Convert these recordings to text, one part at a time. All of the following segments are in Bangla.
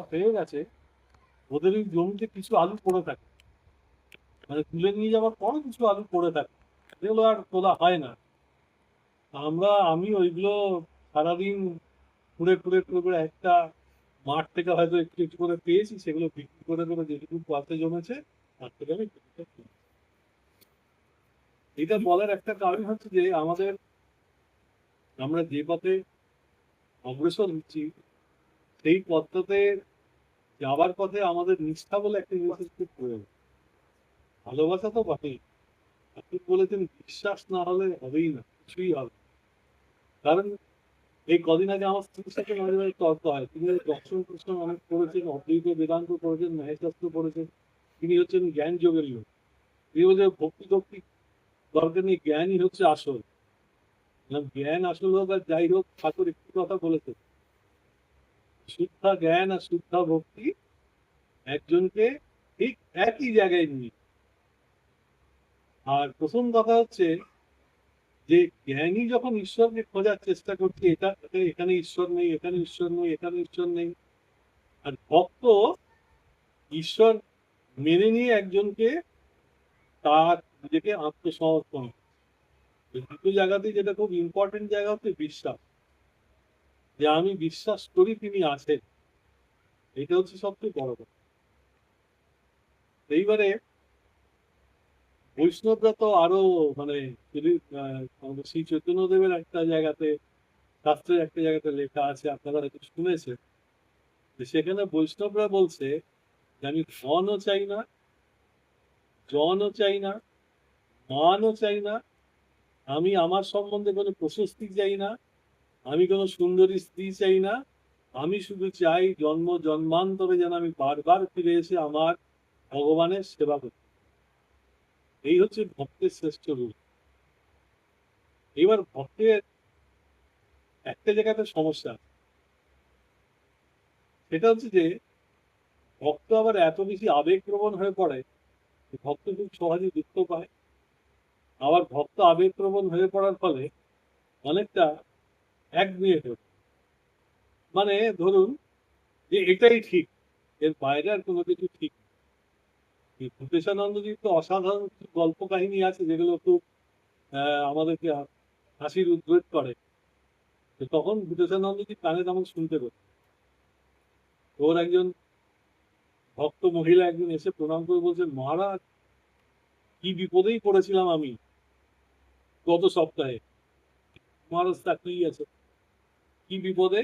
হয়ে গেছে, ওদের ওই জমিতে কিছু আলু পড়ে থাকে, মানে তুলে নিয়ে যাওয়ার পরও কিছু আলু পড়ে থাকে, যেগুলো আর তোলা হয় না। আমি ওইগুলো সারাদিন ঘুরে ঘুরে ঘুরে ঘুরে একটা মাঠ থেকে হয়তো একটু একটু করে পেয়েছি, সেগুলো বিক্রি করে করে যেটুকু পথে জমেছে তার থেকে আমি কিছুটা কিনি। এটা বলার একটা কারণ হচ্ছে যে আমরা যে পথে অগ্রসর হচ্ছি, সেই পথটাতে যাবার পথে আমাদের নিষ্ঠা বলে একটা জিনিসের খুব প্রয়োজন। ভালোবাসা তো বটেই, আপনি বলেছেন বিশ্বাস না হলে হবেই না, কিছুই হবে না। কারণ এই কদিন আগে আমার স্ত্রীর সাথে মাঝে মাঝে তর্ক হয়। তিনি দর্শন প্রশ্ন অনেক করেছেন, অদ্বৈত বেদান্ত করেছেন, ন্যায়শাস্ত্র করেছেন। তিনি হচ্ছেন জ্ঞান যোগের লোক। তিনি বলছে ভক্তি ভক্তি দরকার নেই, জ্ঞানই হচ্ছে আসল। জ্ঞান আসল হোক আর যাই হোক, ঠাকুর একটি কথা বলেছেন, শুদ্ধা জ্ঞান আর শুদ্ধা ভক্তি একজনকে ঠিক একই জায়গায় নিয়ে। আর প্রথম কথা হচ্ছে যে জ্ঞানী যখন ঈশ্বরকে খোঁজার চেষ্টা করছে, এখানে ঈশ্বর নেই, এখানে ঈশ্বর নেই, এখানে ঈশ্বর নেই। আর ভক্ত ঈশ্বর মেনে নিয়ে একজনকে তার নিজেকে আত্মসমর্পণ। এই দুটো জায়গাতেই যেটা খুব ইম্পর্টেন্ট জায়গা হচ্ছে বিশ্বাস, যে আমি বিশ্বাস করি তিনি আছেন। এটা হচ্ছে সবচেয়ে বড় কথা। এইবারে বৈষ্ণবরা তো আরো মানে যদি আমাদের শ্রী চৈতন্যদেবের একটা জায়গাতে, শাস্ত্রের একটা জায়গাতে লেখা আছে, আপনারা হয়তো শুনেছেন, যে সেখানে বৈষ্ণবরা বলছে যে আমি ধনও চাই না, জনও চাই না, মানও চাই না, আমি আমার সম্বন্ধে কোনো প্রশস্তি চাই না, আমি কোনো সুন্দরী স্ত্রী চাই না, আমি শুধু চাই জন্ম জন্মান্তরে যেন আমি বারবার ফিরে এসে আমার ভগবানের সেবা করি। এই হচ্ছে ভক্তের শ্রেষ্ঠ রূপ। এবার ভক্তের একটা জায়গাতে সমস্যা, সেটা হচ্ছে যে ভক্ত আবার এত বেশি আবেগপ্রবণ হয়ে পড়ে, ভক্ত খুব সহজে দুঃখ পায়। আবার ভক্ত আবেগপ্রবণ হয়ে পড়ার ফলে অনেকটা একগুঁয়ে হয়ে পড়ে। মানে ধরুন যে এটাই ঠিক, এর বাইরে আর কোনো কিছু ঠিক নেই। ভূতেশানন্দজির তো অসাধারণ কিছু গল্প কাহিনী আছে, যেগুলো খুব আমাদেরকে হাসির উদ্রেক করে। তো তখন ভূতেশানন্দজি কানে তেমন শুনতে পেত। ওর একজন ভক্ত মহিলা একদিন এসে প্রণাম করে বলছেন, মহারাজ কি বিপদেই পড়েছিলাম আমি গত সপ্তাহে। মহারাজ তাকিয়ে আছে, কি বিপদে?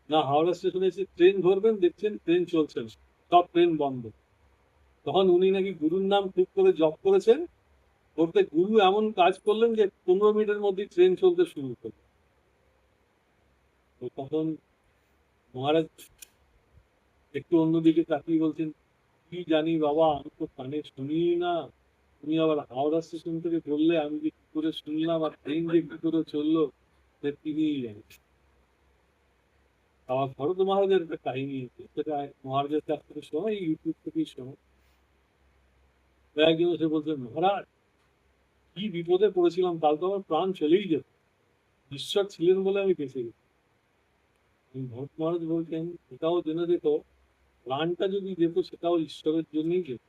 না, হাওড়া স্টেশনে এসে ট্রেন ধরবেন, দেখছেন ট্রেন চলছে না, সব ট্রেন বন্ধ। তখন উনি নাকি গুরুর নাম ঠিক করে জপ করেছেন, করতে গুরু এমন কাজ করলেন যে 15 মিনিটের মধ্যে ট্রেন চলতে শুরু করলো। তো তখন মহারাজ একটু অন্যদিকে তাকিয়ে বলছেন, কি জানি বাবা, আমি তো কানে শুনি না, তুমি আবার হাওড়া স্টেশন থেকে বললে, আমি যে কি করে শুনলাম আর ট্রেন যে কি করে চললো তিনি জানেন। আবার ভরত মহারাজের একটা কাহিনী আছে, সেটা মহারাজের কাছ থেকে শোনা, ইউটিউব থেকেই শোনা। একজন এসে বলছেন, মহারাজ কি বিপদে পড়েছিলাম, কাল তো আমার প্রাণ চলেই যেত, ঈশ্বর ছিলেন বলে আমি বেঁচে গেছি। ভরত মহারাজ বলছেন, এটাও জেনে যেত, প্রাণটা যদি যেত সেটাও ঈশ্বরের জন্যই যেত।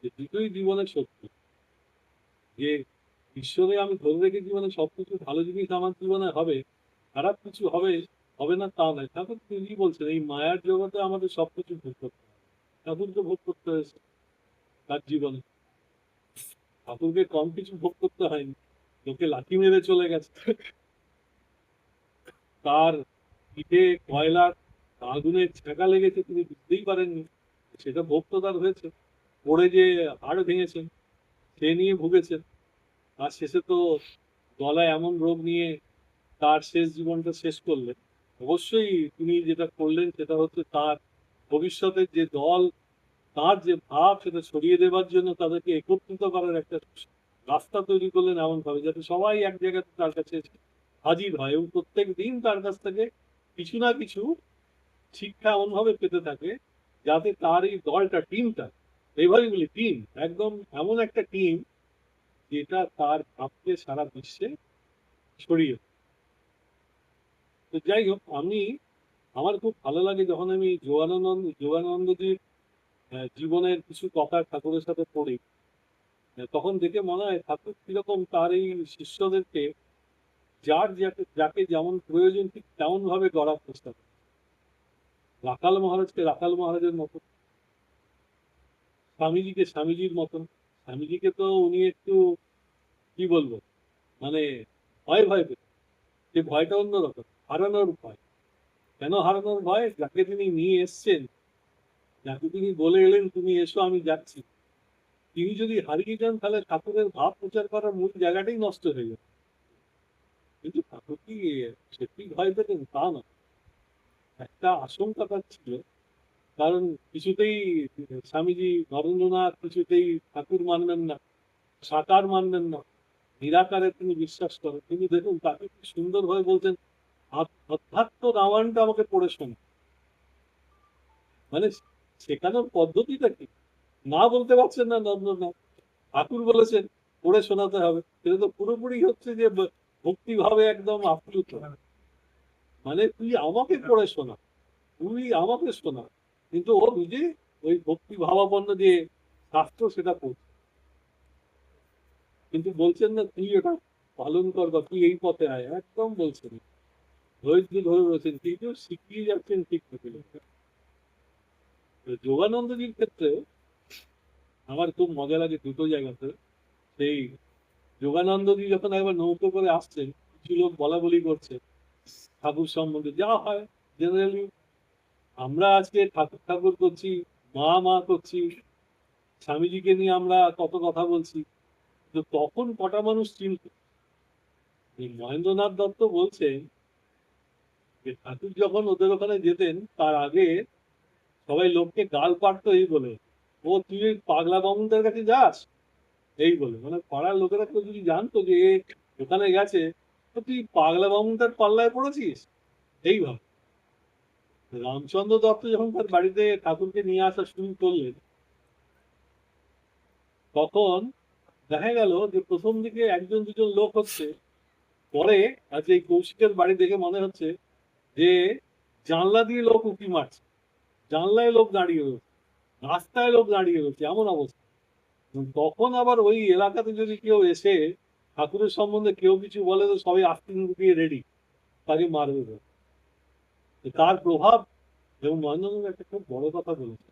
যে দুটোই জীবনে সত্য, যে ঈশ্বরে আমি ধরে রেখেছি মানে সবকিছু ভালো জিনিস আমার জীবনে হবে, খারাপ কিছু হবে হবে না তা নয়। ঠাকুর তিনি বলছেন এই মায়ার জগতে আমাদের সবকিছু ভোগ করতে হবে। ঠাকুরকে ভোগ করতে হয়েছে তার জীবনে, ঠাকুরকে কম কিছু ভোগ করতে হয়নি। লোকে লাঠি মেরে চলে গেছে, তার পিঠে কয়লার আগুনের ছ্যাঁকা লেগেছে, তিনি বুঝতেই পারেননি, সেটা ভোগ তো তার হয়েছে। পড়ে যে হাড় ভেঙেছেন, সে নিয়ে ভুগেছেন। আর শেষে তো গলায় এমন রোগ নিয়ে তার শেষ জীবনটা শেষ করলেন। অবশ্যই তিনি যেটা করলেন সেটা হচ্ছে তার ভবিষ্যতের যে দল, তার যে ভাব, সেটা ছড়িয়ে দেবার জন্য তাদেরকে একত্রিত করার একটা রাস্তা তৈরি করলেন, এমন ভাবে যাতে সবাই এক জায়গাতে তার কাছে এসে হাজির হয় এবং প্রত্যেক দিন তার কাছ থেকে কিছু না কিছু শিক্ষা এমন ভাবে পেতে থাকে, যাতে তার এই দলটা, টিমটা, এইভাবে বলি টিম, একদম এমন একটা টিম যেটা তার ভাবকে সারা বিশ্বে ছড়িয়ে। তো যাই হোক, আমি আমার খুব ভালো লাগে যখন আমি যোগানন্দজির জীবনের কিছু কথা ঠাকুরের সাথে পড়ি। তখন দেখে মনে হয় ঠাকুর কিরকম তার এই শিষ্যদেরকে যার যাকে যাকে যেমন প্রয়োজন ঠিক তেমন ভাবে গড়ার চেষ্টা করে। রাখাল মহারাজকে রাখাল মহারাজের মতো, স্বামীজিকে স্বামীজির মতন। স্বামীজিকে তো উনি একটু কি বলবো, মানে ভয় ভয় পেত। যে ভয়টা অন্যরকম, হারানোর ভয়। কেন হারানোর ভয়? যাকে তিনি নিয়ে এসছেন, যাকে তিনি বলে এলেন তুমি এসো আমি যাচ্ছি, তিনি যদি হারিয়ে যান তাহলে ঠাকুরের ভাব প্রচার করার মূল জায়গাটাই নষ্ট হয়ে যাবে। কিন্তু ঠাকুর কি সত্যি ভয় পেতেন? তা না, একটা আশঙ্কা তার ছিল। কারণ কিছুতেই স্বামীজি নরেন্দ্রনাথ কিছুতেই ঠাকুর মানবেন না, সাকার মানবেন না, নিরাকারে তিনি বিশ্বাস করেন। তিনি দেখুন তাকে কি সুন্দরভাবে বলছেন, অধ্যাত্ম রামায়ণটা আমাকে পড়ে শোনো। মানে শেখানোর পদ্ধতিটা কি না বলতে পারছেন না নরেন্দ্রনাথ, ঠাকুর বলেছেন পড়ে শোনাতে হবে। সেটা তো পুরোপুরি হচ্ছে যে ভক্তি ভাবে একদম আপ্লুত। মানে তুই আমাকে পড়ে শোনা, তুই আমাকে শোনা। কিন্তু ও নিজে ওই ভক্তি ভাবাপন্ন যে শাস্ত্র সেটা পড়ছে, কিন্তু বলছেন না তুই এটা পালন কর বা তুই এই পথে আয়, একদম বলছেন। ধৈর্য ধরে রয়েছেন, কিন্তু শিখিয়ে যাচ্ছেন ঠিক মতো। যোগানন্দজির ক্ষেত্রে আমার খুব মজা লাগে দুটো জায়গাতে। সেই যোগানন্দজি যখন একবার নৌকো করে আসছেন, কিছু লোক বলা বলি করছে ঠাকুর সম্বন্ধে, যা হয় জেনারেলি। আমরা আজকে ঠাকুর ঠাকুর করছি, মা মা করছি, স্বামীজিকে নিয়ে আমরা কত কথা বলছি, তো তখন কটা মানুষ চিনত? এই মহেন্দ্রনাথ দত্ত বলছেন যে ঠাকুর যখন ওদের ওখানে যেতেন তার আগে সবাই লোককে গাল পাড়তো এই বলে, ও তুই ওই পাগলা বামুনদের কাছে যাস, এই বলে। মানে পাড়ার লোকেরা কেউ যদি জানতো যে এ ওখানে গেছে, তো তুই পাগলা বামুনটার পাল্লায় পড়েছিস, এইভাবে। রামচন্দ্র দত্ত যখন তার বাড়িতে ঠাকুরকে নিয়ে আসা শুরু করলেন, তখন দেখা গেল যে প্রথম দিকে একজন দুজন লোক হচ্ছে, পরে আজ এই কৌশিকের বাড়ি দেখে মনে হচ্ছে যে জানলা দিয়ে লোক উঁকি মারছে, জানলায় লোক দাঁড়িয়ে রয়েছে, রাস্তায় লোক দাঁড়িয়ে রয়েছে, এমন অবস্থা। তখন আবার ওই এলাকাতে যদি কেউ এসে ঠাকুরের সম্বন্ধে কেউ কিছু বলে, তো সবাই আস্তিন দিয়ে রেডি তাকে মারবে বলে। তার প্রভাব। এবং মহেন্দ্রনাথ একটা খুব বড় কথা বলেছে,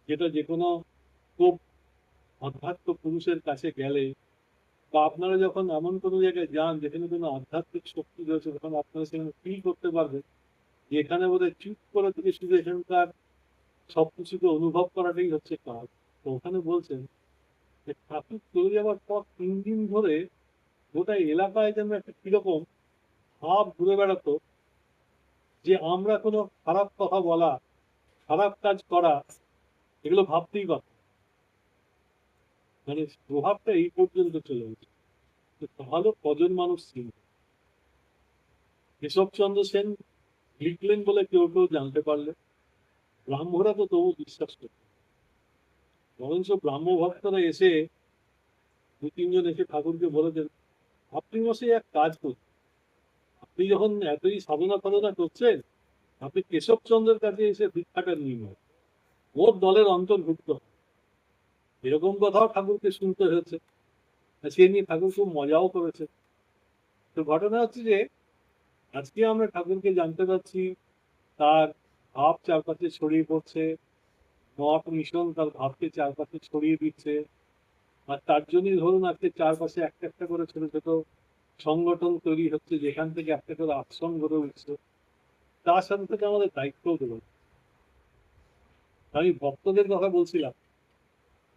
যেটা যে কোনো খুব অধ্যাত্ম পুরুষের কাছে গেলে, বা আপনারা যখন এমন কোনো জায়গায় যান যেখানে কোনো আধ্যাত্মিক শক্তি রয়েছে, তখন আপনারা সেখানে ফিল করতে পারবেন যে এখানে বোধহয় চুপ করা থেকে শুধু এখানকার সবকিছুকে অনুভব করাটাই হচ্ছে কাজ। তো ওখানে বলছেন যে ঠাকুর চলে যাওয়ার পর 3 দিন ধরে গোটা এলাকায় যেন একটা কিরকম ভাব ঘুরে বেড়াতো, যে আমরা কোনো খারাপ কথা বলা, খারাপ কাজ করা, এগুলো ভাবতেই পারতাম। মানে প্রভাবটা এই পর্যন্ত চলে গেছে। তাহলে কজন মানুষ ছিল? কেশবচন্দ্র সেন লিখলেন বলে কেউ কেউ জানতে পারলে, ব্রাহ্মরা তো তবু বিশ্বাস করত। বরঞ্চ ব্রাহ্ম ভক্তরা এসে দু তিনজন এসে ঠাকুরকে বলেছেন, আপনি মশাই এক কাজ করুন, আপনি যখন এতই সাধনা সাধনা করছেন, আপনি কেশবচন্দ্রের কাছে এসে ভিক্ষাটা নিয়ে নেন, ওর দলের অন্তর্ভুক্ত হন। এরকম কথাও ঠাকুরকে শুনতে হয়েছে। আর সে নিয়ে ঠাকুর খুব মজাও করেছে। তো ঘটনা হচ্ছে যে আজকে আমরা ঠাকুরকে জানতে পারছি, তার ভাব চারপাশে ছড়িয়ে পড়ছে, মঠ মিশন তার ভাবকে চারপাশে ছড়িয়ে দিচ্ছে। আর তার জন্যই ধরুন আজকে চারপাশে একটা একটা করে ছোট ছোট সংগঠন তৈরি হচ্ছে, যেখান থেকে একটা করে আশ্রম গড়ে উঠছে। তার সাথে সাথে আমাদের দায়িত্বও দেবো। আমি ভক্তদের কথা বলছিলাম,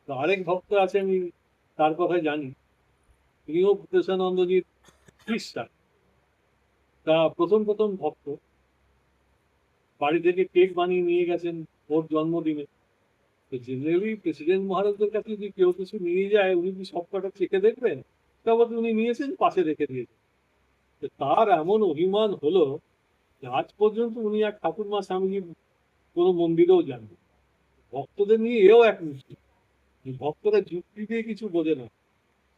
তো আরেক ভক্ত আছে, আমি তার কথা জানি, তিনিও ভূতেশানন্দজির খ্রিস্টান। তা প্রথম প্রথম ভক্ত, বাড়ি থেকে কেক বানিয়ে নিয়ে গেছেন ওর জন্মদিনে। তো জেনারেলি প্রেসিডেন্ট মহারাজদের কাছে যদি কেউ কিছু নিয়ে যায়, উনি কি সব কটা চেখে দেখবেন? তারপর উনি নিয়েছেন, পাশে রেখে দিয়েছেন। তো তার এমন অভিমান হলো যে আজ পর্যন্ত উনি আর ঠাকুরমা স্বামীজির কোনো মন্দিরেও যান না। ভক্তদের নিয়ে এও এক মিষ্টি, ভক্তরা যুক্তি দিয়ে কিছু বোঝে না,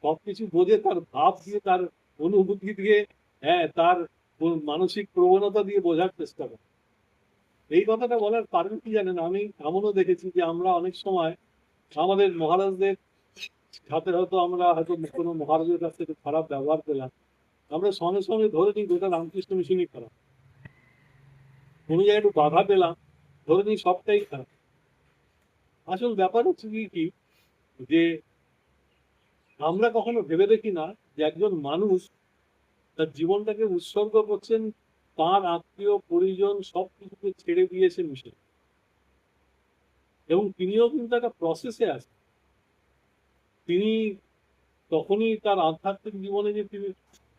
সবকিছু বোঝে তার ভাব দিয়ে, তার অনুভূতি দিয়ে, হ্যাঁ তার মানসিক প্রবণতা দিয়ে বোঝার চেষ্টা করে। এই কথাটা বলার কারণ কি জানেন, আমি এমনও দেখেছি যে আমরা অনেক সময় আমাদের মহারাজদের সাথে হয়তো আমরা হয়তো কোনো মহারাজের কাছ থেকে খারাপ ব্যবহার পেলাম, আমরা সঙ্গে সঙ্গে ধরে নিই গোটা রামকৃষ্ণ মিশনই খারাপ। কোনো জায়গায় একটু বাধা পেলাম, ধরে নিই সবটাই খারাপ। আসল ব্যাপার হচ্ছে কি যে আমরা কখনো ভেবে দেখি না যে একজন মানুষ তার জীবনটাকে উৎসর্গ করছেন তার আত্মীয় পরিজন সবকিছুকে ছেড়ে দিয়েছেন মিশন, এবং তিনিও কিন্তু একটা প্রসেসে আছেন। তিনি তখনই তার আধ্যাত্মিক জীবনে যে তিনি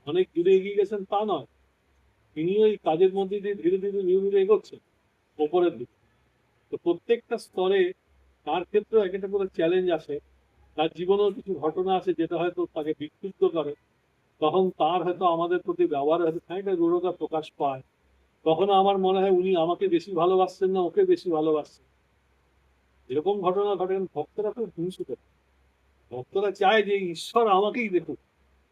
অনেক দূরে এগিয়ে গেছেন তা নয়, তিনি ওই কাজের মধ্যে দিয়ে ধীরে ধীরে ধীরে ধীরে এগোচ্ছেন ওপরের দিকে। তো প্রত্যেকটা স্তরে তার ক্ষেত্রেও এক একটা করে চ্যালেঞ্জ আসে, তার জীবনেও কিছু ঘটনা আছে যেটা হয়তো তাকে বিক্ষুব্ধ করে, তখন তার হয়তো আমাদের প্রতি ব্যবহার হয়তো খানিকটা রূঢ়তা প্রকাশ পায়। তখন আমার মনে হয় উনি আমাকে বেশি ভালোবাসছেন না ওকে বেশি ভালোবাসছেন। এরকম ঘটনা ঘটে, ভক্তরা খুব হিংসুক। ভক্তরা চায় যে ঈশ্বর আমাকেই দেখুক,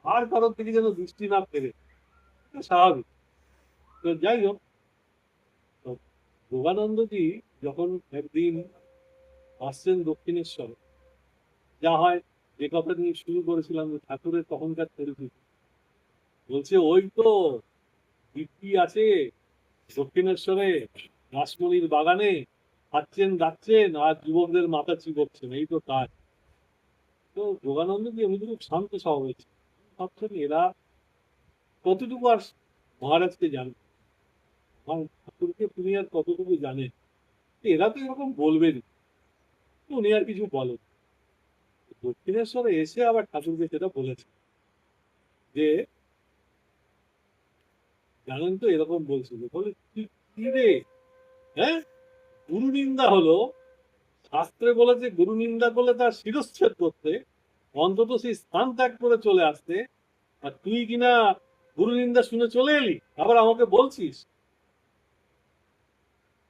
আর কারোর থেকে যেন দৃষ্টি না ফেরে। এটা স্বাভাবিক। তো যাই হোক, তো যোগানন্দজি যখন একদিন আসছেন দক্ষিণেশ্বরে, যা হয় যে কথা নিয়ে শুরু করেছিলাম যে ঠাকুরের তখনকার পরিস্থিতি, বলছে ওই তো দীপ্তি আছে দক্ষিণেশ্বরে রাসমণির বাগানে, খাচ্ছেন যাচ্ছেন আর যুবকদের মাথা চিবচ্ছেন, এই তো কাজ। তো যোগানন্দজি এমনি খুব শান্ত স্বভাবের ছিলেন। ভাবছেন এরা কতটুকু আর মহারাজকে জানে, আমার ঠাকুরকে তিনি আর কতটুকু জানেন, এরা তো এরকম বলবেনই। উনি আর কিছু বলেন। দক্ষিণেশ্বরে এসে আবার ঠাকুরকে সেটা বলেছে যে জানেন তো এরকম বলছিল, বলে কি রে, হ্যাঁ, গুরু নিন্দা হলো, শাস্ত্রে বলেছে গুরু নিন্দা করলে তার শিরচ্ছেদ করতে, অন্তত সেই স্থান ত্যাগ করে চলে আসতে, আর তুই কিনা গুরু নিন্দা শুনে চলে এলি আবার আমাকে বলছিস।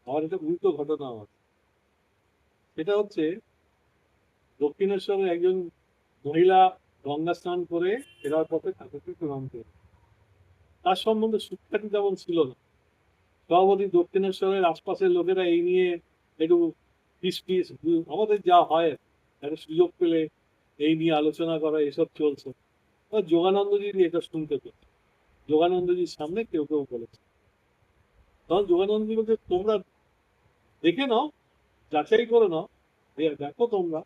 আমার এটা উল্টো ঘটনা আমার। সেটা হচ্ছে দক্ষিণেশ্বরে একজন মহিলা গঙ্গা স্নান করে ফেরার পথে ঠাকুরকে প্রণাম করে, তার সম্বন্ধে সুখ্যাতি তেমন ছিল না। সভাপতি দক্ষিণেশ্বরের আশপাশের লোকেরা এই নিয়ে একটু ফিস আমাদের যা হয় একটা সুযোগ পেলে এই নিয়ে আলোচনা করা এসব চলছে। যোগানন্দজি এটা শুনতে পেত, যোগানন্দজির সামনে কেউ কেউ বলেছে, তখন যোগানন্দজি বলছে তোমরা দেখে নাও, যাচাই করে নাও, দেখো তোমরা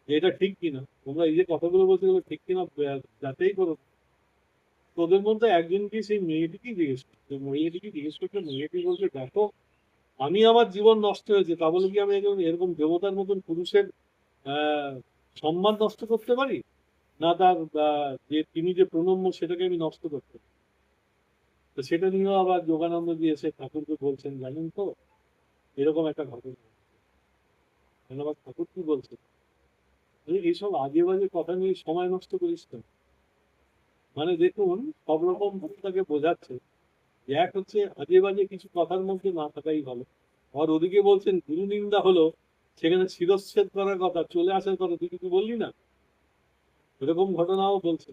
যে এটা ঠিক কিনা, তোমরা এই যে কথাগুলো বলতে গেলে ঠিক কিনা যাচাই করো। তোদের মধ্যে একজনকে সেই মেয়েটিকেই জিজ্ঞেস করছে, মেয়েটিকে জিজ্ঞেস করছে, মেয়েটি বলছে দেখো আমি আমার জীবন নষ্ট হয়েছে তা বলে কি আমি একজন এরকম দেবতার মতন পুরুষের আহ সম্মান নষ্ট করতে পারি, না তার যে তিনি যে প্রণম্য সেটাকে আমি নষ্ট করতে পারি। তো সেটা নিয়েও আবার যোগানন্দজি এসে ঠাকুরকে বলছেন জানেন তো এরকম একটা ঘটনা। আবার ঠাকুর কি বলছেন, এইসব আজে বাজে কথা নিয়ে সময় নষ্ট করিস না। মানে দেখুন সব রকম তাকে বোঝাচ্ছে যে এক হচ্ছে আজে বাজে কিছু কথার মধ্যে না থাকাই ভালো, আর ওদিকে বলছেন গুরু নিন্দা হলো, সেখানে শিরচ্ছেদ করার কথা, চলে আসার কথা তুই কিছু বললি না, এরকম ঘটনাও বলছে।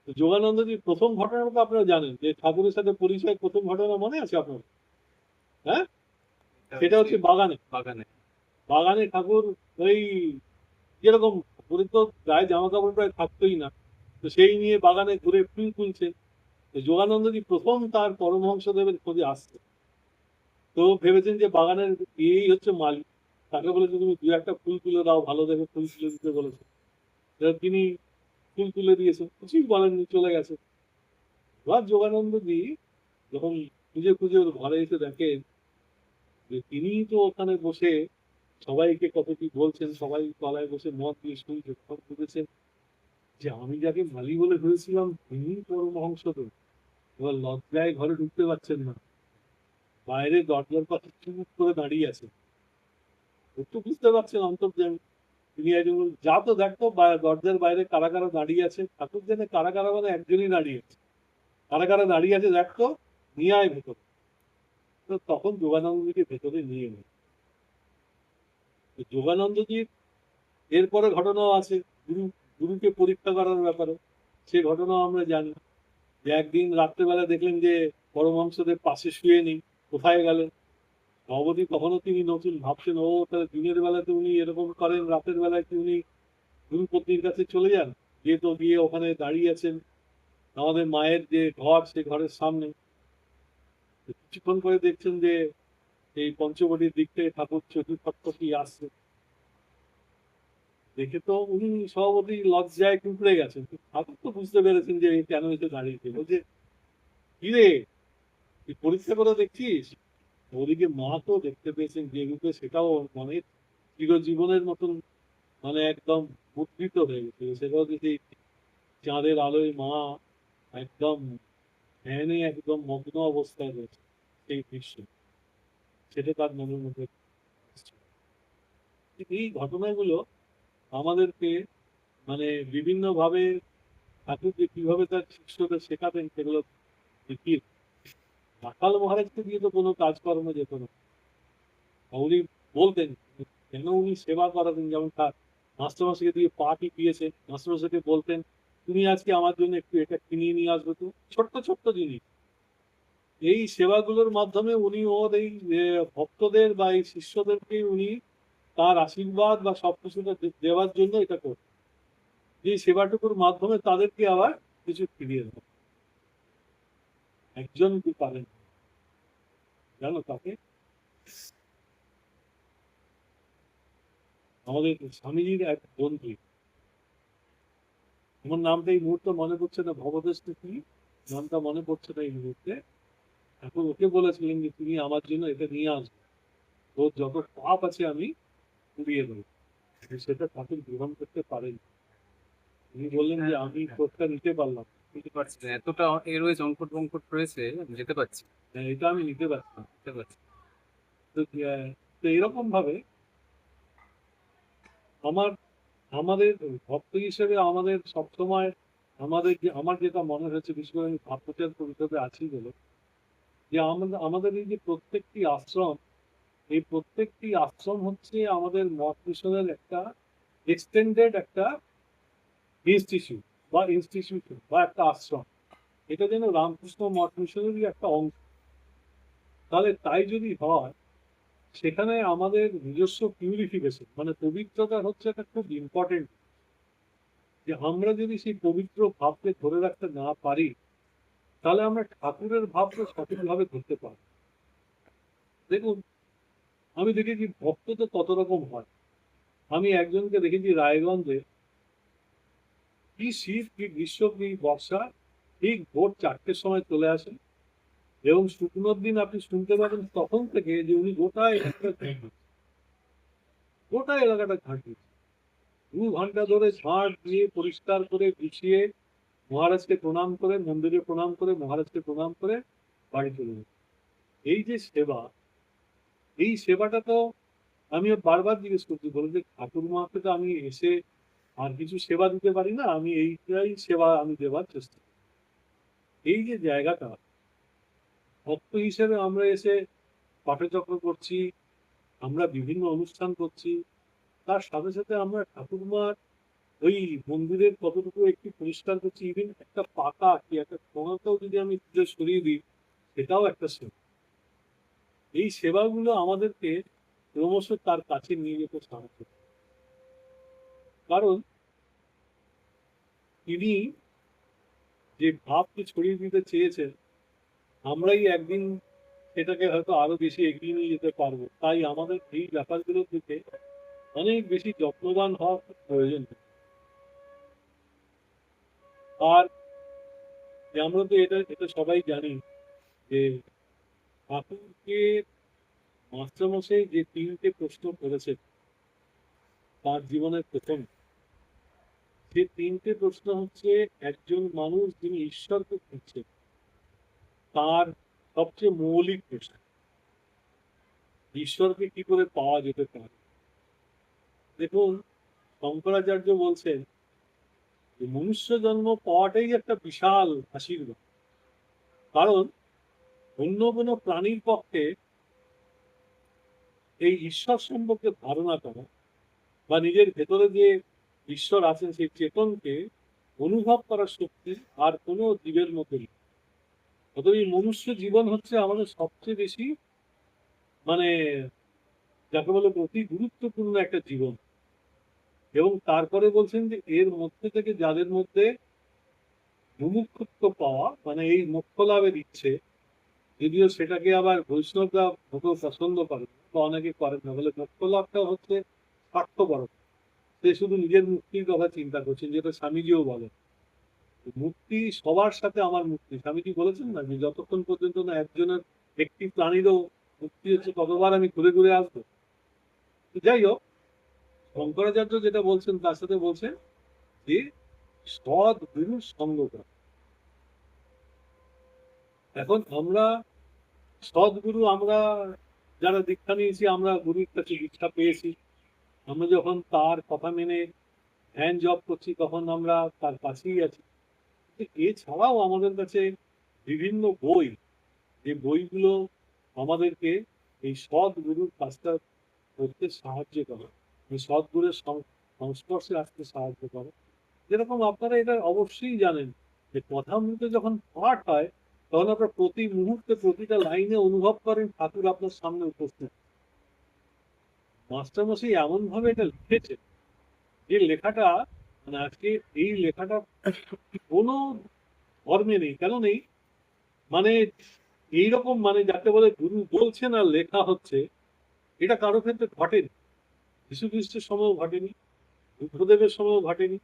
তো যোগানন্দজি প্রথম ঘটনাটা তো আপনারা জানেন, যে ঠাকুরের সাথে পরিচয় প্রথম ঘটনা মনে আছে আপনার? হ্যাঁ, সেটা হচ্ছে বাগানে। বাগানে বাগানে ঠাকুর ওই যেরকম ঠাকুরের তো গায়ে জামা কাপড় প্রায় থাকতোই না, তো সেই নিয়ে বাগানে ঘুরে ফুল তুলছে। তো যোগানন্দজি প্রথম তার পরমহংসদেবের খোঁজে আসছে, তো ভেবেছেন যে বাগানের এই হচ্ছে মালিক, তাকে বলেছে তুমি দু একটা ফুল তুলে দাও, ভালো দেখে ফুল তুলে দিতে বলেছে। এবার তিনি ফুল তুলে দিয়েছেন, কিছুই বলেননি, চলে গেছে। এবার যোগানন্দজি যখন খুঁজে খুঁজে ওর ঘরে এসে দেখেন যে তিনি তো ওখানে বসে সবাইকে কত কি বলছেন, সবাই তলায় বসে মদ দিয়ে শুনছে, তখন বুঝেছেন যে আমি যাকে মালি বলে ভেবেছিলাম তিনি পরমহংসদেব। এবার লজ্জায় ঘরে ঢুকতে পারছেন না, বাইরে দরজার পাশে চুপ করে দাঁড়িয়ে আছেন। একটু বুঝতে পারছেন অন্তর্যামী, তিনি একজন যা তো দেখতো দরজার বাইরে কারা কারা দাঁড়িয়ে আছে, ঠাকুর জেনে কারা কারা মানে একজনই দাঁড়িয়ে আছে, কারা কারা দাঁড়িয়ে আছে দেখতো, নিয়ে আয় ভেতরে। তো তখন যোগানন্দজিকে ভেতরে নিয়ে এলেন। তো যোগানন্দজির এরপরে ঘটনাও আছে গুরু, গুরুকে পরীক্ষা করার ব্যাপারে, সে ঘটনাও আমরা জানি। যে একদিন রাত্রেবেলা দেখলেন যে পরমহংসদেব পাশে শুয়ে নেই, কোথায় গেলেন, ভগবতী কখনো তিনি নতুন ভাবছেন ও তাহলে দিনের বেলাতে উনি এরকম করেন, রাতের বেলায় কি উনি গুরুপত্নীর কাছে চলে যান, গিয়ে তো গিয়ে ওখানে দাঁড়িয়ে আছেন আমাদের মায়ের যে ঘর সে ঘরের সামনে, কিছুক্ষণ করে দেখছেন যে এই পঞ্চবটির দিক থেকে ঠাকুর চতুর্থী আসছে, দেখে তো উনি সভাপতি লজ্জায় কুঁকড়ে গেছেন। ঠাকুর তো বুঝতে পেরেছেন যে এই কেন এসে দাঁড়িয়েছে, বলছে কি রে তুই পরীক্ষা করে দেখছিস। ওদিকে মা তো দেখতে পেয়েছেন যে রূপে, সেটাও মানে চিরজীবনের মতন মানে একদম উদ্ভূত হয়ে গেছে। সেটাও যদি চাঁদের আলোয় মা একদম ধ্যানে একদম মগ্ন অবস্থায় রয়েছে, সেই দৃশ্য সেটা তার মনের মধ্যে এসেছে। এই ঘটনাগুলো আমাদেরকে মানে বিভিন্ন ভাবে ঠাকুর যে কিভাবে তার শিষ্যদের শেখাতেন সেগুলো দেখিয়ে। রাখাল মহারাজকে দিয়ে তো কোনো কাজকর্ম যেত না, উনি বলতেন কেন উনি সেবা করাতেন, যেমন তার মাস্টারমশাইকে দিয়ে পা টিপিয়েছে, মাস্টারমশাইকে বলতেন তুমি আজকে আমার জন্য একটু এটা কিনিয়ে নিয়ে আসবে, তো ছোট্ট ছোট্ট জিনিস। এই সেবাগুলোর মাধ্যমে উনি ওর এই ভক্তদের বা এই শিষ্যদেরকে উনি তার আশীর্বাদ বা সবকিছুটা দেওয়ার জন্য এটা করতেন, যে সেবাটুকুর মাধ্যমে তাদেরকে আবার কিছু ফিরিয়ে দেন। একজন কি পারেন জানো তাকে, আমাদের স্বামীজির এক বন্ধু, আমার নামটা এই মুহূর্তে মনে পড়ছে না, ভবদেশ কি নামটা মনে পড়ছে না এই মুহূর্তে। এখন ওকে বলেছিলেন যে তুমি আমার জন্য এটা নিয়ে আসবে, ওর যত পাপ আছে আমি পুড়িয়ে দেবো। সেটা ঠাকুর গ্রহণ করতে পারেন। তিনি বললেন যে আমি কোটটা নিতে পারলাম, বুঝতে পারছি না, এতটা এ রয়েছে, অঙ্কট বঙ্কট রয়েছে, আমি যেতে পারছি না, এটা আমি নিতে পারছি না। বুঝতে পারছি। তো তো এরকম ভাবে আমার আমাদের ভক্ত হিসেবে আমাদের সবসময় আমাদের যে আমার যেটা মনে হয়েছে, বিশেষ করে আমি ভাবপ্রচার পরিষদে আছি বলে, যে আমাদের আমাদের এই যে প্রত্যেকটি আশ্রম, এই প্রত্যেকটি আশ্রম হচ্ছে আমাদের মঠ মিশনের একটা এক্সটেন্ডেড একটা ইনস্টিটিউশন বা একটা আশ্রম। এটা যেন রামকৃষ্ণ মঠ মিশনেরই একটা অংশ। তাহলে তাই যদি হয়, সেখানে আমাদের নিজস্ব পিউরিফিকেশন মানে পবিত্রতা হচ্ছে একটা খুব ইম্পর্টেন্ট। যে আমরা যদি সেই পবিত্র ভাবকে ধরে রাখতে না পারি, তাহলে আমরা ঠাকুরের ভাবকে সঠিকভাবে ধরতে পারি। দেখুন, আমি দেখেছি ভক্ত তো কত রকম হয়। আমি একজনকে দেখেছি রায়গঞ্জে, কি শীত কি গ্রীষ্ম কি বর্ষা, ঠিক ভোর 4টের সময় চলে আসেন, এবং শুকনোর দিন আপনি শুনতে পাবেন তখন থেকে যে উনি গোটা এলাকাটা ঘাঁটিয়েছে, গোটা এলাকাটা ঘাঁটিয়েছে। 2 ঘন্টা ধরে ঝাঁট দিয়ে পরিষ্কার করে গুছিয়ে মহারাজকে প্রণাম করে, মন্দিরে প্রণাম করে, মহারাজকে প্রণাম করে বাড়ি চলে যেত। এই যে সেবা, এই সেবাটা তো আমি বারবার জিজ্ঞেস করছি, বলে যে ঠাকুর মাকে তো আমি এসে আর কিছু সেবা দিতে পারি না, আমি এইটাই সেবা আমি দেবার চেষ্টা করি। এই যে জায়গাটা ভক্ত হিসেবে আমরা এসে পাঠচক্র করছি, আমরা বিভিন্ন অনুষ্ঠান করছি, তার সাথে সাথে আমরা ঠাকুরমার ওই মন্দিরের কতটুকু একটু পরিষ্কার করছি, ইভেন একটা পাতা কি একটা কোনাতেও যদি আমি তুলে সরিয়ে দিই, সেটাও একটা সেবা। এই সেবাগুলো আমাদেরকে ক্রমশ তার কাছে নিয়ে যেতে সাহায্য করে। কারণ তিনি যে ভাবকে ছড়িয়ে দিতে চেয়েছেন, আমরাই একদিন সেটাকে হয়তো আরো বেশি এগিয়ে নিয়ে যেতে পারবো। তাই আমাদের এই ব্যাপারগুলোর দিকে অনেক বেশি যত্নবান হওয়া খুব প্রয়োজন। আর আমরা তো এটা এটা সবাই জানি যে ঠাকুরকে মাস্টারমশাই যে 3টে প্রশ্ন করেছেন তার জীবনের প্রথম, সে 3টে প্রশ্ন হচ্ছে একজন মানুষ যিনি ঈশ্বরকে খুঁজছেন তার সবচেয়ে মৌলিক প্রশ্ন, ঈশ্বরকে কি করে পাওয়া যেতে পারে। দেখুন, শঙ্করাচার্য বলছেন যে মনুষ্য জন্ম পাওয়াটাই একটা বিশাল আশীর্বাদ। কারণ অন্য কোনো প্রাণীর পক্ষে এই ঈশ্বর সম্পর্কে ধারণা করা বা নিজের ভেতরে যে ঈশ্বর আছেন সেই চেতনকে অনুভব করার শক্তি আর কোনো জীবের মধ্যে নেই। অতএব এই মনুষ্য জীবন হচ্ছে আমাদের সবচেয়ে বেশি মানে যাকে বলে অতি গুরুত্বপূর্ণ একটা জীবন। এবং তারপরে বলছেন যে এর মধ্যে থেকে যাদের মধ্যে মুমুক্ষুত্ব পাওয়া, মানে এই মোক্ষ লাভের ইচ্ছে, যদিও সেটাকে আবার বৈষ্ণবরা মোটেও পছন্দ করে না বা অনেকে করেন না, বলে মোক্ষ লাভটা হচ্ছে স্বার্থপরতা। সে শুধু নিজের মুক্তির কথা চিন্তা করছেন, যেটা স্বামীজিও বলেন। মুক্তি সবার সাথে আমার মুক্তি, স্বামীজি বলেছেন না যে যতক্ষণ পর্যন্ত না একজনের একটি প্রাণীরও মুক্তি হচ্ছে ততবার আমি ঘুরে ঘুরে আসবো। তো যাই হোক, শঙ্করাচার্য যেটা বলছেন তার সাথে বলছেন যে সৎ গুরুর সঙ্গ করা। এখন আমরা সদ্গুরু, আমরা যারা দীক্ষা নিয়েছি, আমরা গুরুর কাছে দীক্ষা পেয়েছি, আমরা যখন তার কথা মেনে ধ্যান জপ করছি তখন আমরা তার কাছেই আছি। এছাড়াও আমাদের কাছে বিভিন্ন বই, যে বইগুলো আমাদেরকে এই সদ্গুরুর কাজটা করতে সাহায্য করে, এই সদ্গুরুর সংস্পর্শে আসতে সাহায্য করে। যেরকম আপনারা এটা অবশ্যই জানেন যে কথামৃত যখন পাঠ হয় তখন আপনার প্রতি মুহূর্তে প্রতিটা লাইনে অনুভব করেন ঠাকুর আপনার সামনে উপস্থিত। মাস্টারমশাই এমন ভাবে এটা লিখেছে, যে লেখাটা, মানে আজকে এই লেখাটা কোনো ধর্মে নেই, কেন নেই, মানে এইরকম, মানে যাকে বলে গুরু বলছেন আর লেখা হচ্ছে, এটা কারো ক্ষেত্রে ঘটেনি। যীশু খ্রিস্টের সময়ও ঘটেনি, বুদ্ধদেবের সময়ও ঘটেনি,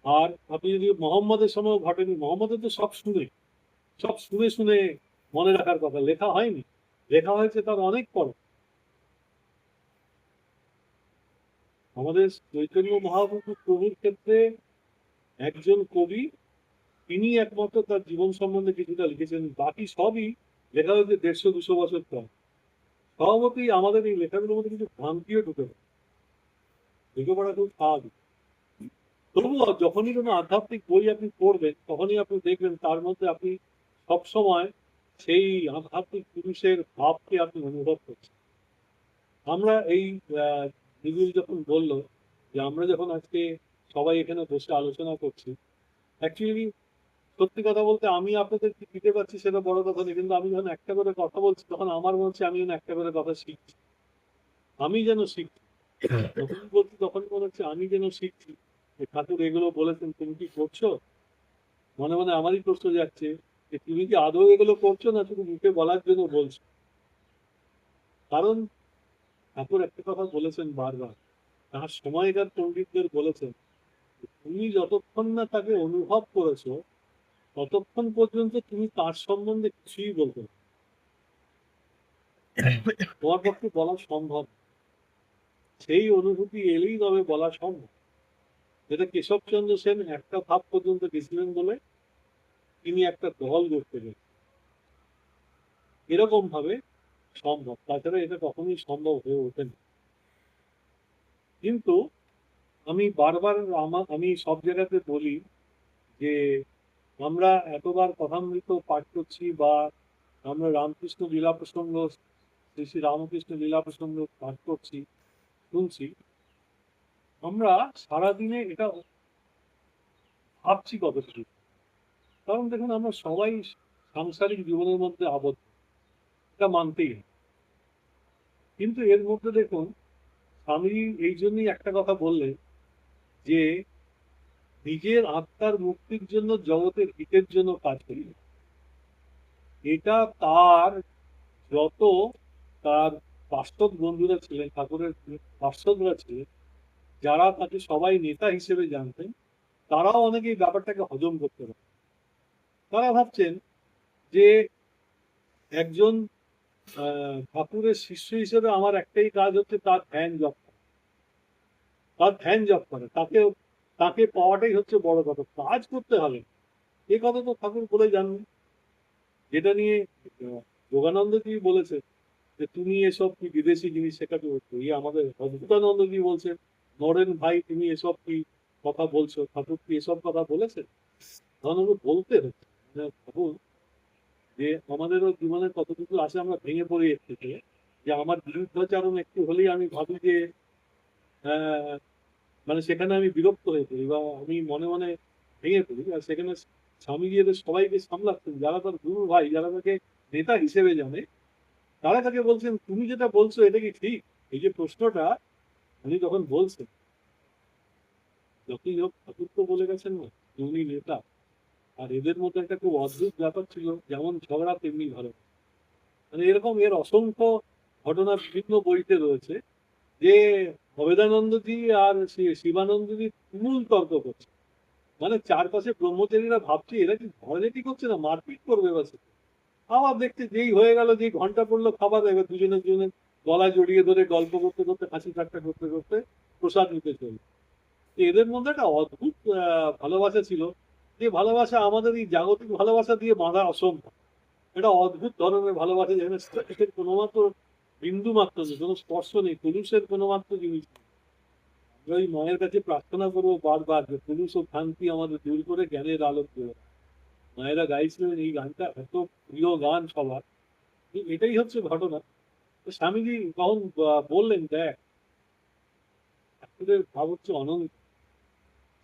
আর আপনি যদি মোহাম্মদের সময়ও ঘটেনি। মোহাম্মদের তো সব শুনে, সব শুনে শুনে মনে রাখার কথা, লেখা হয়নি। লেখা হয়েছে তার অনেক পর। আমাদের চৈতন্য মহাপ্রভু প্রভুর ক্ষেত্রে একজন কবি, তিনি একমাত্র তার জীবন সম্বন্ধে কিছুটা লিখেছেন, বাকি সবই লেখা হয়েছে 150-200 বছর পর। স্বভাবতই আমাদের এই লেখাগুলোর মধ্যে কিছু ভ্রান্তিও ঢুকে পড়া খুব স্বাভাবিক। তবুও যখনই কোনো আধ্যাত্মিক বই আপনি পড়বেন তখনই আপনি দেখবেন তার মধ্যে আপনি সবসময় সেই আধ্যাত্মিক পুরুষের ভাবকে আপনি অনুভব করছেন। আমরা এই দিদির যখন বললো যে আমরা যখন আজকে সবাই এখানে বসে আলোচনা করছি, অ্যাকচুয়ালি সত্যি কথা বলতে আমি আপনাদের কি দিতে পারছি সেটা বড় কথা নেই, কিন্তু আমি যখন একটা করে কথা বলছি তখন আমার মনে হচ্ছে আমি যেন একটা করে কথা শিখছি, আমি যেন শিখছি। যখন বলছি তখন মনে হচ্ছে আমি যেন শিখছি যে ঠাকুর এগুলো বলেছেন, তুমি কি করছো? মনে মনে আমারই প্রশ্ন যাচ্ছে যে তুমি কি আদৌ এগুলো করছো, না শুধু মুখে বলার জন্য বলছো? কারণ ঠাকুর একটা কথা বলেছেন বারবার, তার সময়কার পণ্ডিতদের বলেছেন, তুমি যতক্ষণ না তাকে অনুভব করেছো ততক্ষণ পর্যন্ত তুমি তার সম্বন্ধে কিছুই বলতে পারো না। তোমার পক্ষে বলা সম্ভব না। সেই অনুভূতি এলেই তবে বলা সম্ভব। যেটা কেশবচন্দ্র সেন একটা ভাব পর্যন্ত গেছিলেন বলে তিনি একটা দল গড়তে গেলেন, এরকম ভাবে সম্ভব, তাছাড়া এটা কখনোই সম্ভব হয়ে ওঠেনি। কিন্তু আমি বারবার আমি সব জায়গাতে বলি যে আমরা এতবার কথামৃত পাঠ করছি বা আমরা রামকৃষ্ণ লীলা প্রসঙ্গ, শ্রী শ্রী রামকৃষ্ণ লীলা প্রসঙ্গ পাঠ করছি, শুনছি, আমরা সারাদিনে এটা ভাবছি কতটুকু। কারণ দেখুন আমরা সবাই সাংসারিক জীবনের মধ্যে আবদ্ধ, এটা মানতেই হয়। কিন্তু এর মধ্যে দেখুন স্বামী এই জন্যই একটা কথা বললেন যে নিজের আত্মার মুক্তির জন্য জগতের হিতের জন্য কাজ করি। এটা তার যত তার পার্শ্বদ বন্ধুরা ছিলেন, ঠাকুরের পার্শ্বদরা ছিলেন, যারা তাকে সবাই নেতা হিসেবে জানতেন, তারাও অনেকে এই ব্যাপারটাকে হজম করতে পারে। তারা ভাবছেন যে একজন ঠাকুরের শিষ্য হিসেবে আমার একটাই কাজ হচ্ছে তার ধ্যান জপ করা, তার ধ্যান জপ করে তাকে তাকে পাওয়াটাই হচ্ছে বড় কথা, কাজ করতে হবে। এই কথা তো ঠাকুর বলে জানবেন, যেটা নিয়ে যোগানন্দজি বলেছেন যে তুমি এসব কি বিদেশি জিনিস শেখাতে হচ্ছে, আমাদের অদ্ভুতানন্দজি বলছেন, নরেন ভাই তুমি এসব কি কথা বলছো, ঠাকুর কি এসব কথা বলেছেন? ধর্ম বলতে হচ্ছে। ভাবুন যে আমাদেরও জীবনে কতটুকু আছে আমরা ভেঙে পড়ি এর থেকে, যে আমার বিরুদ্ধাচারণ একটু হলেই আমি ভাবি যে আহ, মানে সেখানে আমি বিরক্ত হয়ে পড়ি বা আমি মনে মনে ভেঙে পড়ি। আর সেখানে স্বামীজি এদের সবাইকে সামলাচ্ছেন, যারা তার গুরু ভাই, যারা তাকে নেতা হিসেবে জানে, তারা তাকে বলছেন তুমি যেটা বলছো এটা কি ঠিক? এই যে প্রশ্নটা উনি তখন বলছেন, যতই হোক ঠাকুর তো বলে গেছেন না যে উনি নেতা। আর এদের মধ্যে একটা খুব অদ্ভুত ব্যাপার ছিল, যেমন ঝগড়া তেমনি ভালো। মানে এরকম এর অসংখ্য ঘটনা বিভিন্ন বইতে রয়েছে যে ভবেদানন্দজি আর শিবানন্দজি তুমুল তর্ক করছে। মানে চারপাশে ব্রহ্মচারীরা ভাবছে এরা কি ঝগড়াঝাটি করছে না মারপিট করবে বাস। আবার দেখতে যেই হয়ে গেল, যেই ঘন্টা পড়লো খাবার দেবে, দুজনের দুজনের গলা জড়িয়ে ধরে গল্প করতে করতে হাসি ঠাট্টা করতে করতে প্রসাদ নিতে চলবে। তো এদের মধ্যে একটা অদ্ভুত ভালোবাসা ছিল, যে ভালোবাসা আমাদের এই জাগতিক ভালোবাসা দিয়ে বাঁধা অসম্ভব। এটা অদ্ভুত ধরনের ভালোবাসা, যেখানে এর কোনো মাত্র বিন্দু মাত্র নেই, কোনো স্পর্শ নেই, পুরুষের কোনো মাত্র জিনিস নেই। আমরা ওই মায়ের কাছে প্রার্থনা করবো বারবার যে পুরুষ ও ভ্রান্তি আমাদের দূর করে জ্ঞানের আলোক দেবে। মায়েরা গাইছিলেন এই গানটা, এত প্রিয় গান সবার। তো এটাই হচ্ছে ঘটনা। তো স্বামীজি তখন বললেন, দেখ ঠাকুরের ভাব হচ্ছে অনন্ত।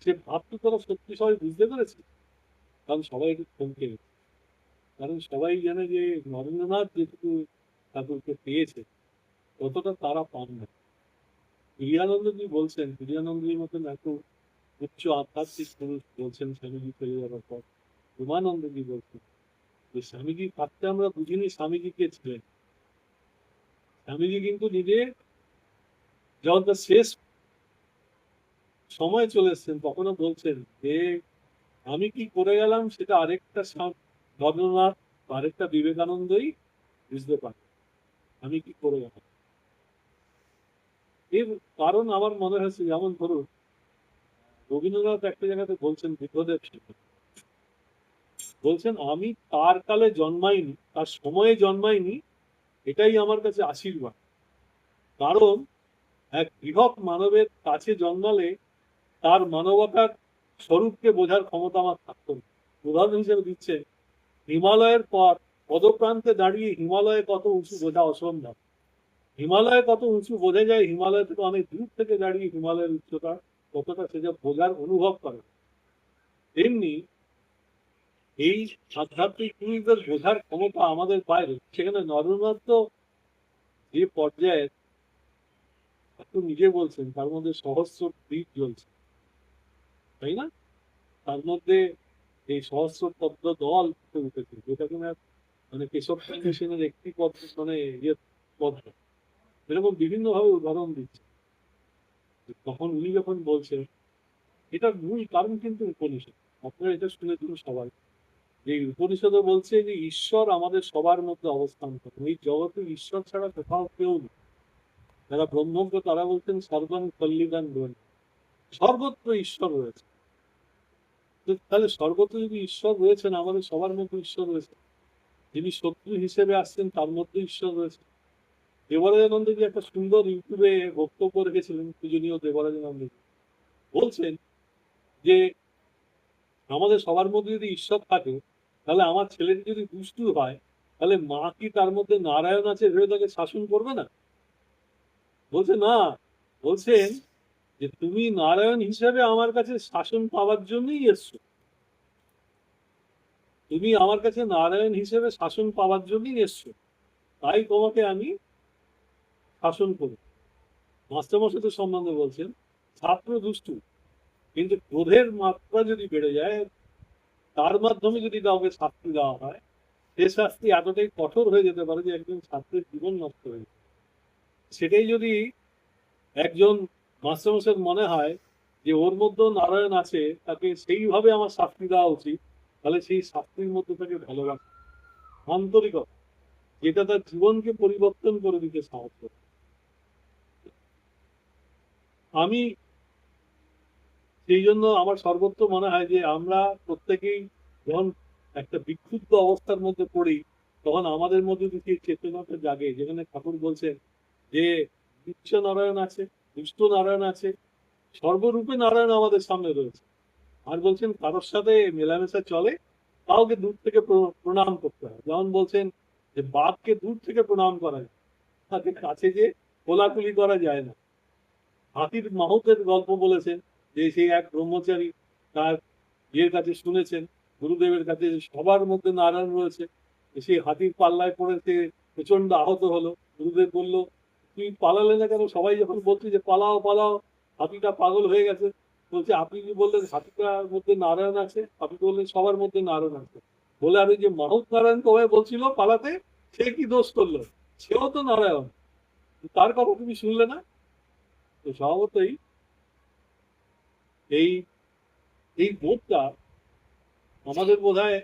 সে ভাবটা তোরা সত্যি সবাই বুঝতে পেরেছে? কারণ সবাই একটু থমকে গেছে। কারণ সবাই জানে যে নরেন্দ্রনাথ যেটুকু ঠাকুরকে পেয়েছে ততটা তারা পান না। প্রিয়ানন্দজি বলছেন, প্রিয়ানন্দজির মতন এত উচ্চ আধ্যাত্মিক পুরুষ বলছেন স্বামীজি চলে যাওয়ার পর, উমানন্দজি বলছেন যে স্বামীজি থাকতে আমরা বুঝিনি স্বামীজি কে ছিলেন। স্বামীজি কিন্তু নিজে যখন তার শেষ সময় চলে এসছেন তখনও বলছেন যে আমি কি করে গেলাম সেটা আরেকটা রবীন্দ্রনাথ, আরেকটা বিবেকানন্দই বুঝতে পারে আমি কি করে গেলাম। এর কারণ আমার মনে হয়েছে, যেমন ধরুন রবীন্দ্রনাথ একটা জায়গাতে বলছেন বুদ্ধদেব সেন, বলছেন আমি তার কালে জন্মাইনি, তার সময়ে জন্মাইনি, এটাই আমার কাছে আশীর্বাদ। কারণ এক বৃহৎ মানবের কাছে জন্মালে তার মানবতার স্বরূপকে বোঝার ক্ষমতা আমার থাকতো না। উদাহরণ হিসেবে দিচ্ছে, হিমালয়ের পর পদপ্রান্তে দাঁড়িয়ে হিমালয়ে কত উঁচু বোঝা অসম্ভব। হিমালয়ে কত উঁচু বোঝা যায় হিমালয় থেকে অনেক দূর থেকে দাঁড়িয়ে হিমালয়ের উচ্চতা কতটা সেটা বোঝার অনুভব করে। তেমনি এই আধ্যাত্মিক পুরুষদের বোঝার ক্ষমতা আমাদের বাইরে। সেখানে নরেন্দ্রনাথ তো যে পর্যায়ে একটু নিজে বলছেন তার মধ্যে সহস্র দ্বীপ জ্বলছে, তাই না? তার মধ্যে এই সহস্র পদ্ম দল ফুটে উঠেছে, যেটা কিনা মানে কেশব চন্দ্র সেনের একটি পদ্ম, মানে ইয়ে পদ্ম। এরকম বিভিন্ন ভাবে উদাহরণ দিচ্ছে। তখন উনি যখন বলছেন, এটার মূল কারণ কিন্তু উপনিষদ। আপনারা এটা শুনেছেন সবাই, যে উপনিষদও বলছে যে ঈশ্বর আমাদের সবার মধ্যে অবস্থান করে, এই জগতে ঈশ্বর ছাড়া কোথাও কেউ নেই। যারা ব্রহ্মজ্ঞ তারা বলছেন সর্বান কল্লিদান রয়েছে, সর্বত্র ঈশ্বর রয়েছে। তো তাহলে সর্বত্র যদি ঈশ্বর রয়েছেন, আমাদের সবার মধ্যে ঈশ্বর রয়েছে, যিনি শত্রু হিসেবে আসছেন তার মধ্যে ঈশ্বর রয়েছে। দেবরাজানন্দজি একটা সুন্দর ইউটিউবে বক্তব্য রেখেছিলেন, পূজনীয় দেবরাজানন্দজি বলছেন যে আমাদের সবার মধ্যে যদি ঈশ্বর থাকে, তাহলে আমার ছেলেটি যদি দুষ্টু হয়, তাহলে মা কি তার মধ্যে নারায়ণ আছে ভেবে তাকে শাসন করবে না? বলছে না, বলছেন যে তুমি নারায়ণ হিসেবে আমার কাছে শাসন পাওয়ার জন্যই এসছো। তুমি আমার কাছে নারায়ণ হিসেবে শাসন পাওয়ার জন্যই এসছো, তাই তোমাকে আমি শাসন করি। মাস্টারমশাইদের সম্বন্ধে বলছেন ছাত্র দুষ্টু, কিন্তু ক্রোধের মাত্রা যদি বেড়ে যায়, তার মাধ্যমে যদি কাউকে শাস্তি দেওয়া হয়, সে শাস্তি এতটাই কঠোর হয়ে যেতে পারে যে একজন ছাত্রের জীবন নষ্ট হয়ে যায়। সেটাই যদি একজন মাস্টারমশাইয়ের মনে হয় যে ওর মধ্যেও নারায়ণ আছে, তাকে সেইভাবে আমার শাস্তি দেওয়া উচিত, তাহলে সেই শাস্তির মধ্যে তাকে ভালোবাসা, আন্তরিকতা, যেটা তার জীবনকে পরিবর্তন করে দিতে সাহায্য করে। আমি সেই জন্য আমার সর্বত্র মনে হয় যে আমরা প্রত্যেকেই যখন একটা বিক্ষুব্ধ অবস্থার মধ্যে পড়ি, তখন আমাদের মধ্যে যদি সেই চেতনাটা জাগে, যেখানে ঠাকুর বলছেন যে তুচ্ছ নারায়ণ আছে, দুষ্ট নারায়ণ আছে, সর্বরূপে নারায়ণ আমাদের সামনে রয়েছে। আর বলছেন কারোর সাথে মেলামেশা চলে, কাউকে দূর থেকে প্রণাম করতে হয়। যেমন বলছেন যে বাঘকে দূর থেকে প্রণাম করা যায়, তাকে কাছে যে কোলাকুলি করা যায় না। হাতির মাহুতের গল্প বলেছেন যে সেই এক ব্রহ্মচারী তার ইয়ের কাছে শুনেছেন, গুরুদেবের কাছে, যে সবার মধ্যে নারায়ণ রয়েছে, সেই হাতির পাল্লায় পড়ে সে প্রচন্ড আহত হলো। গুরুদেব বললো, তুই পালালে না কেন? সবাই যখন বলছে যে পালাও পালাও, হাতিটা পাগল হয়ে গেছে, বলছে আপনি কি বললেন হাতিটার মধ্যে নারায়ণ আছে? আপনি বললেন সবার মধ্যে নারায়ণ আছে। বলে আর ওই যে মাহুত নারায়ণ তোমায় বলছিল পালাতে, সে কি দোষ করলো? সেও তো নারায়ণ, তার কথা তুমি শুনলে না? তো স্বভাবতই এই এই বোধটা আমাদের বোধহয়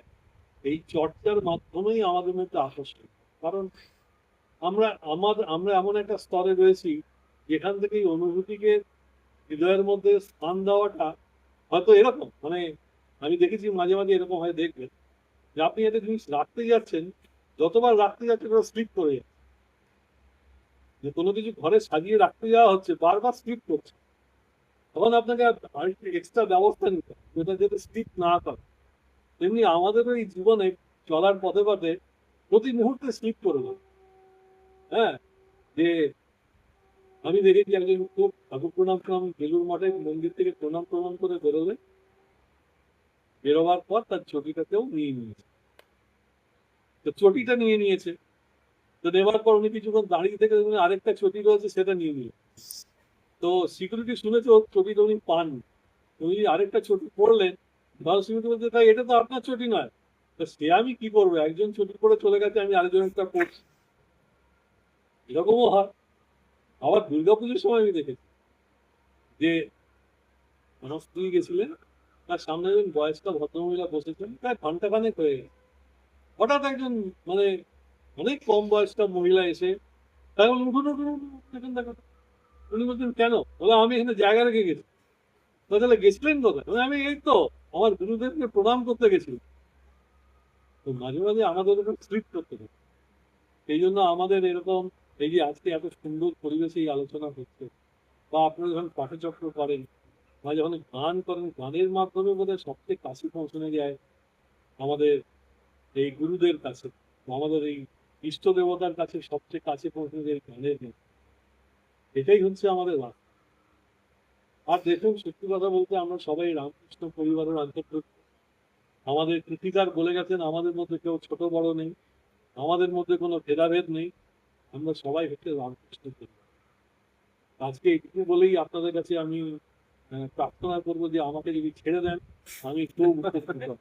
এই চর্চার মাধ্যমেই আমাদের মধ্যে আকর্ষণ। কারণ আমরা এমন একটা স্তরে রয়েছি যেখান থেকে এই অনুভূতিকে হৃদয়ের মধ্যে স্থান দেওয়াটা হয়তো এরকম, মানে আমি দেখেছি মাঝে মাঝে এরকম হয়, দেখবেন যে আপনি একটা জিনিস রাখতে যাচ্ছেন, যতবার রাখতে যাচ্ছেন ওটা স্লিপ করে যাচ্ছে। যে কোনো কিছু ঘরে সাজিয়ে রাখতে যাওয়া হচ্ছে, বারবার স্লিপ করছে, তখন আপনাকে আরেকটু এক্সট্রা ব্যবস্থা নিতে হবে যেটা যাতে স্লিপ না করে। তেমনি আমাদেরও এই জীবনে চলার পথে পথে প্রতি মুহূর্তে স্লিপ করে যাবে। হ্যাঁ, যে আমি দেখেছি একজন খুব ঠাকুর প্রণাম টনাম বেলুর মঠে মন্দির থেকে প্রণাম প্রণাম করে বেরোলে, বেরোবার পর তার চটিটাকেও নিয়ে নিয়েছে। তো চটিটা নিয়ে নিয়েছে, তো নেওয়ার পর উনি কিছুক্ষণ দাঁড়িয়ে থেকে উনি আরেকটা চটি রয়েছে সেটা নিয়ে নিল। তো সিকিউরিটি শুনেছে ওর চটিটা উনি পান, উনি আরেকটা চটি পড়লেন, তাহলে সিকিউরিটি বলছে তাই এটা তো আপনার চটি নয়। তো সে আমি কি করবো, একজন চটি পরে চলে গেছে, আমি আরেকজনটা পড়ছি। এরকমও হয়। আবার দুর্গাপুজোর সময় আমি দেখেছি যে আমার স্ত্রী গেছিলেন, তার সামনে একজন বয়স্ক ভদ্রমহিলা বসেছেন, প্রায় ঘন্টাখানেক হয়ে গেছে। হঠাৎ একজন মানে অনেক কম বয়স্ক মহিলা এসে তাই বলুন উঠুন উঠুন উঠুন, দেখুন দেখুন। উনি বলছেন কেন? বলে আমি এখানে জায়গা রেখে গেছি। তো তাহলে গেছিলেন কোথায়? বলে, আমি এই তো আমার গুরুদেবকে প্রণাম করতে গেছিলাম। তো মাঝে মাঝে আমাদের এরকম স্লিপ করতে হবে। সেই জন্য আমাদের এরকম এই যে আজকে এত সুন্দর পরিবেশে এই আলোচনা হচ্ছে, বা আপনারা যখন পাঠচক্র করেন বা যখন গান করেন, গানের মাধ্যমে বোধহয় সবচেয়ে কাছে পৌঁছানো যায় আমাদের এই গুরুদের কাছে, বা আমাদের এই ইষ্ট দেবতার কাছে সবচেয়ে কাছে পৌঁছানো যায় গানের মাধ্যমে। এটাই হচ্ছে আমাদের বার্তা। আর দেখুন, সত্যি কথা বলতে আমরা সবাই রামকৃষ্ণ পরিবারের অন্তর্ভুক্ত। আমাদের কৃতিকার বলে গেছেন আমাদের মধ্যে কেউ ছোট বড় নেই, আমাদের মধ্যে কোনো ভেদাভেদ নেই, আমরা সবাই হচ্ছে রামকৃষ্ণ পরিবার। আজকে এইটুকু বলেই আপনাদের কাছে আমি প্রার্থনা করবো যে আমাকে যদি ছেড়ে দেন আমি খুব উপকৃত হব।